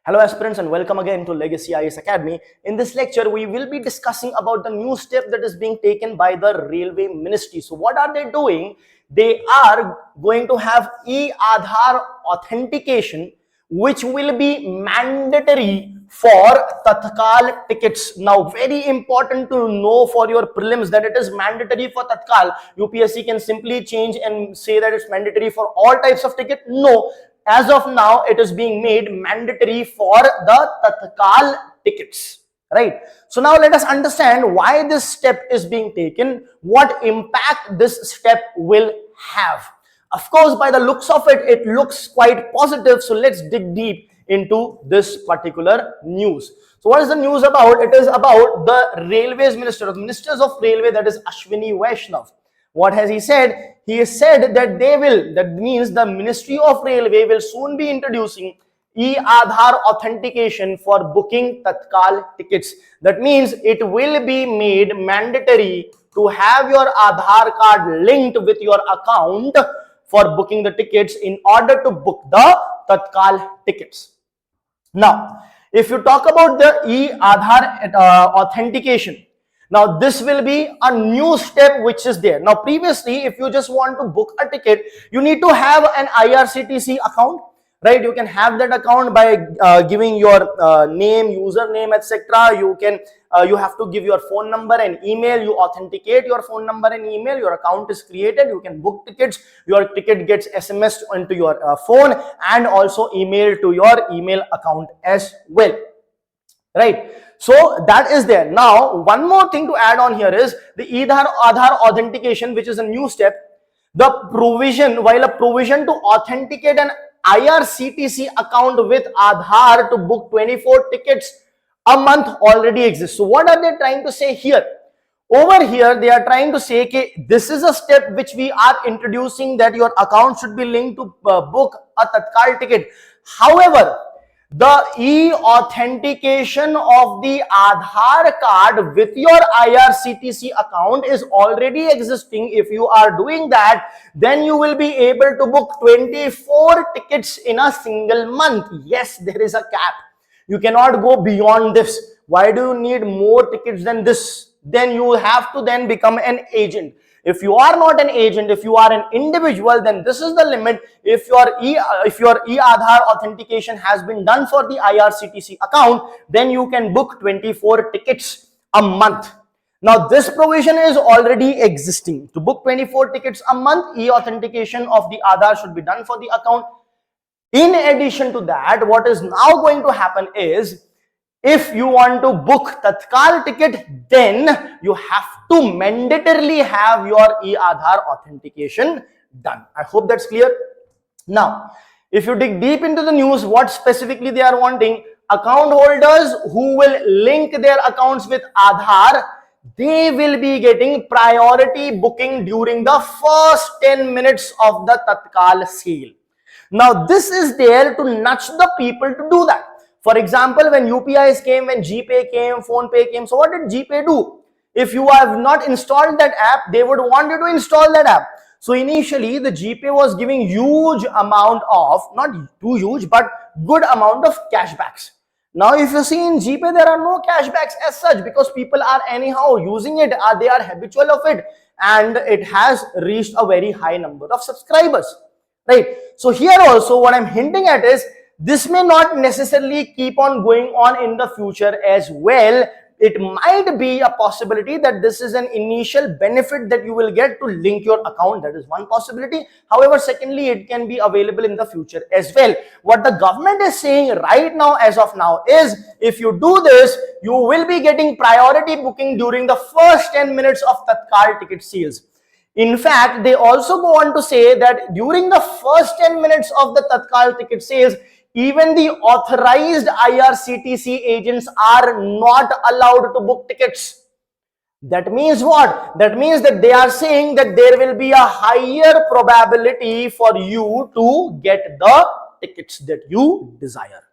Hello aspirants and welcome again to Legacy IAS Academy. In this lecture, we will be discussing about the new step that is being taken by the Railway Ministry. So what are they doing? They are going to have Aadhaar authentication, which will be mandatory for Tatkal tickets. Now, very important to know for your prelims that it is mandatory for Tatkal. UPSC can simply change and say that it's mandatory for all types of ticket. No. As of now, it is being made mandatory for the Tatkal tickets, right? So now let us understand why this step is being taken, what impact this step will have. Of course, by the looks of it, it looks quite positive. So let's dig deep into this particular news. So what is the news about? It is about the Railways Minister, the Ministers of Railway, that is Ashwini Vaishnav. What has he said? He has said that that means the Ministry of Railway will soon be introducing Aadhaar authentication for booking Tatkal tickets. That means it will be made mandatory to have your Aadhaar card linked with your account for booking the tickets in order to book the Tatkal tickets. Now, if you talk about the Aadhaar authentication, now this will be a new step which is there. Now previously, if you just want to book a ticket, you need to have an IRCTC account, right? You can have that account by giving your name, username, etc. You have to give your phone number and email. You authenticate your phone number and email. Your account is created. You can book tickets. Your ticket gets SMSed onto your phone and also emailed to your email account as well, right? So that is there. Now, one more thing to add on here is the Aadhaar authentication, which is a new step. The provision, while a provision to authenticate an IRCTC account with Aadhaar to book 24 tickets a month already exists. So what are they trying to say here? Over here, they are trying to say that this is a step which we are introducing, that your account should be linked to book a Tatkal ticket. However, the e-authentication of the Aadhaar card with your IRCTC account is already existing. If you are doing that, then you will be able to book 24 tickets in a single month. Yes, there is a cap. You cannot go beyond this. Why do you need more tickets than this? Then you have to then become an agent. If you are not an agent, if you are an individual, then this is the limit. If your Aadhaar authentication has been done for the IRCTC account, then you can book 24 tickets a month. Now, this provision is already existing. To book 24 tickets a month, e-authentication of the Aadhaar should be done for the account. In addition to that, what is now going to happen is, if you want to book Tatkal ticket, then you have to mandatorily have your Aadhaar authentication done. I hope that's clear. Now, if you dig deep into the news, what specifically they are wanting, account holders who will link their accounts with Aadhaar, they will be getting priority booking during the first 10 minutes of the Tatkal sale. Now, this is there to nudge the people to do that. For example, when UPIs came, when GPay came, PhonePe came, so what did GPay do? If you have not installed that app, they would want you to install that app. So initially, the GPay was giving huge amount of, not too huge, but good amount of cashbacks. Now, if you see in GPay, there are no cashbacks as such because people are anyhow using it, they are habitual of it, and it has reached a very high number of subscribers, right? So here also, what I'm hinting at is, this may not necessarily keep on going on in the future as well. It might be a possibility that this is an initial benefit that you will get to link your account. That is one possibility. However, secondly, it can be available in the future as well. What the government is saying right now, as of now, is if you do this, you will be getting priority booking during the first 10 minutes of Tatkal ticket sales. In fact, they also go on to say that during the first 10 minutes of the Tatkal ticket sales, even the authorized IRCTC agents are not allowed to book tickets. That means what? That means that they are saying that there will be a higher probability for you to get the tickets that you desire,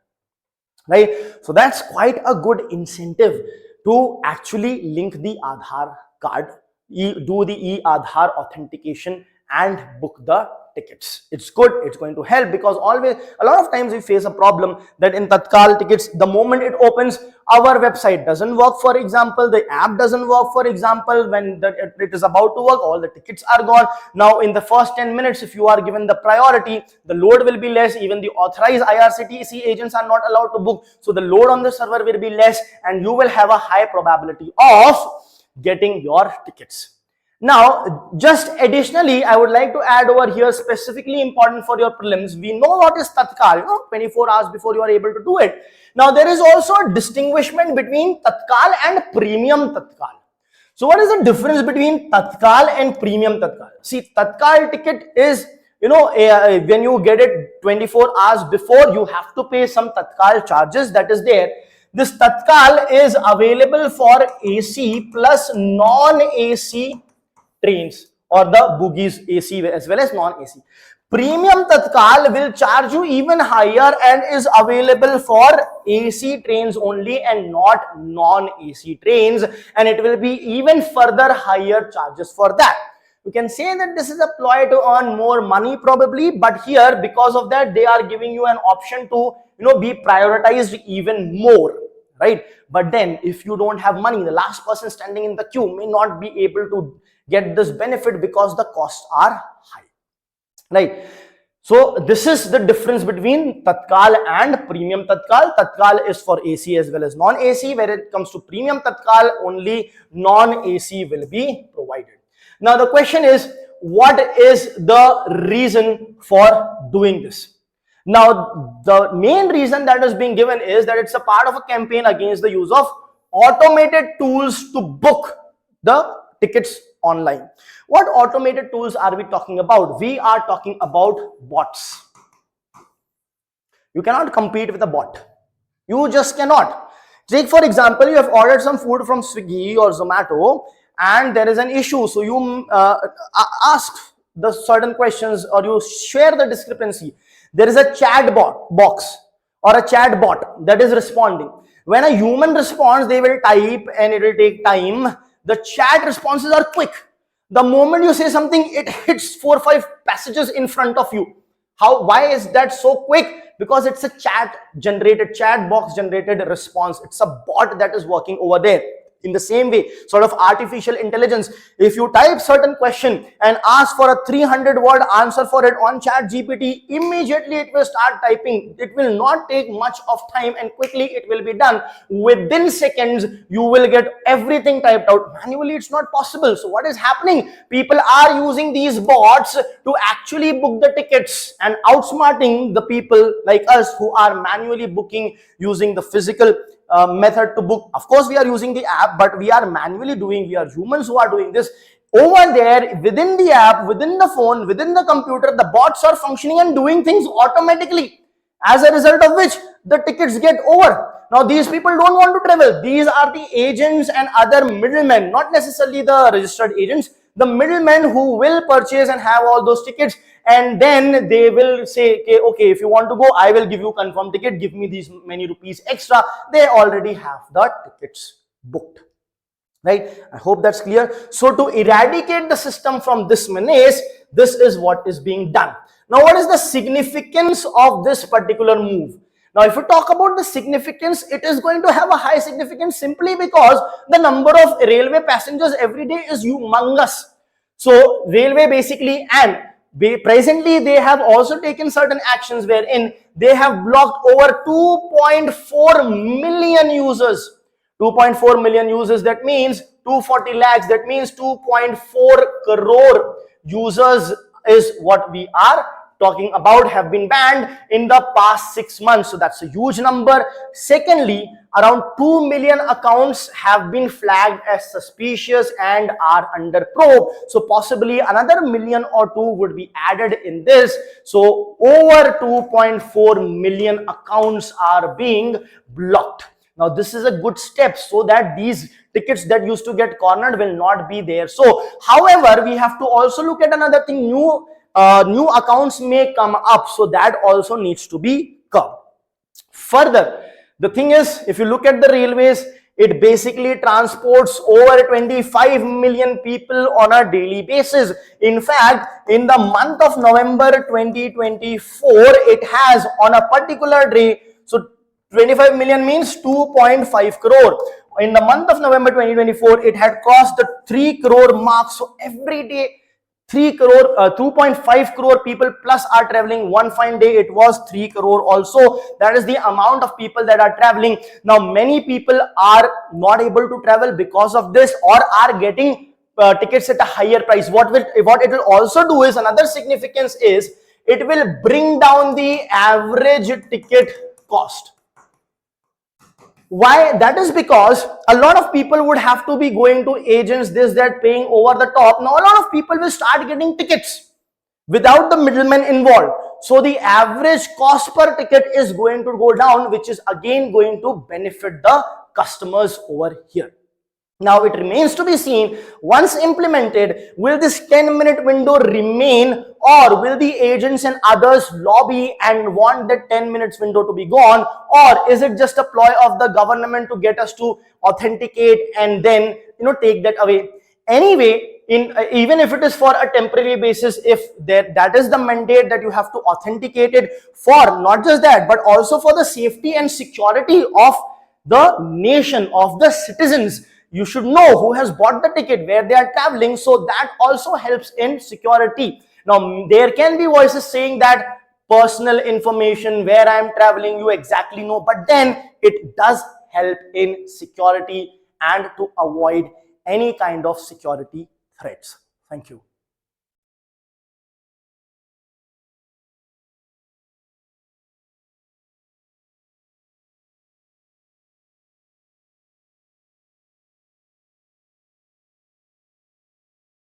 right? So that's quite a good incentive to actually link the Aadhaar card, do the e-Aadhaar authentication and book the tickets. It's good, it's going to help, because always a lot of times we face a problem that in Tatkal tickets, the moment it opens, our website doesn't work, for example, the app doesn't work, for example, when it is about to work, all the tickets are gone. Now in the first 10 minutes, if you are given the priority, the load will be less, even the authorized IRCTC agents are not allowed to book, so the load on the server will be less, and you will have a high probability of getting your tickets. Now, just additionally, I would like to add over here, specifically important for your prelims. We know what is Tatkal, 24 hours before you are able to do it. Now, there is also a distinguishment between Tatkal and premium Tatkal. So, what is the difference between Tatkal and premium Tatkal? See, Tatkal ticket is, when you get it 24 hours before, you have to pay some Tatkal charges that is there. This Tatkal is available for AC plus non-AC trains, or the bogies, AC as well as non-AC. Premium Tatkal will charge you even higher and is available for AC trains only and not non-AC trains, and it will be even further higher charges for that. You can say that this is a ploy to earn more money probably, but here because of that they are giving you an option to be prioritized even more, right? But then if you don't have money, the last person standing in the queue may not be able to get this benefit because the costs are high, right? So this is the difference between Tatkal and premium Tatkal. Tatkal is for AC as well as non-AC. Where it comes to premium Tatkal, only non-AC will be provided. Now the question is, what is the reason for doing this? Now the main reason that is being given is that it's a part of a campaign against the use of automated tools to book the tickets online. What automated tools are we talking about? We are talking about bots. You cannot compete with a bot. You just cannot. Take for example, you have ordered some food from Swiggy or Zomato and there is an issue. So you ask the certain questions or you share the discrepancy. There is a chat box or a chat bot that is responding. When a human responds, they will type and it will take time. The chat responses are quick. The moment you say something, it hits 4 or 5 passages in front of you. Why is that so quick? Because it's a chat box generated response. It's a bot that is working over there. In the same way, sort of artificial intelligence, if you type certain question and ask for a 300-word answer for it on chat GPT, immediately it will start typing. It will not take much of time and quickly it will be done. Within seconds, you will get everything typed out. Manually, it's not possible. So what is happening? People are using these bots to actually book the tickets and outsmarting the people like us who are manually booking using the physical method to book. Of course, we are using the app, but we are manually doing, we are humans who are doing this. Over there, within the app, within the phone, within the computer, the bots are functioning and doing things automatically, as a result of which the tickets get over. Now, these people don't want to travel. These are the agents and other middlemen, not necessarily the registered agents, the middlemen who will purchase and have all those tickets, and then they will say, okay, if you want to go, I will give you confirmed ticket, give me these many rupees extra. They already have the tickets booked, right? I hope that's clear. So to eradicate the system from this menace, this is what is being done. Now, what is the significance of this particular move? Now, if you talk about the significance, it is going to have a high significance simply because the number of railway passengers every day is humongous. So, railway basically, and presently they have also taken certain actions wherein they have blocked over 2.4 million users. 2.4 million users, that means 240 lakhs, that means 2.4 crore users is what we are talking about, have been banned in the past 6 months. So that's a huge number. Secondly, around 2 million accounts have been flagged as suspicious and are under probe. So possibly another million or 2 would be added in this. So over 2.4 million accounts are being blocked. Now this is a good step so that these tickets that used to get cornered will not be there. So however, we have to also look at another thing. New accounts may come up, so that also needs to be curbed. Further, the thing is, if you look at the railways, It basically transports over 25 million people on a daily basis. In fact, in the month of November 2024, it has on a particular day, so 25 million means 2.5 crore. In the month of November 2024, it had crossed the 3 crore mark. So every day 3 crore, 2.5 crore people plus are traveling. One fine day it was 3 crore also. That is the amount of people that are traveling. Now many people are not able to travel because of this, or are getting tickets at a higher price. What it will also do is, another significance is, it will bring down the average ticket cost. Why? That is because a lot of people would have to be going to agents, this, that, paying over the top. Now a lot of people will start getting tickets without the middleman involved. So the average cost per ticket is going to go down, which is again going to benefit the customers over here. Now it remains to be seen, once implemented, will this 10-minute window remain, or will the agents and others lobby and want that 10 minutes window to be gone, or is it just a ploy of the government to get us to authenticate and then take that away? Anyway, even if it is for a temporary basis, if that is the mandate that you have to authenticate it for, not just that, but also for the safety and security of the nation, of the citizens. You should know who has bought the ticket, where they are traveling, so that also helps in security. Now there can be voices saying that personal information, where I am traveling, you exactly know, but then it does help in security and to avoid any kind of security threats. Thank you.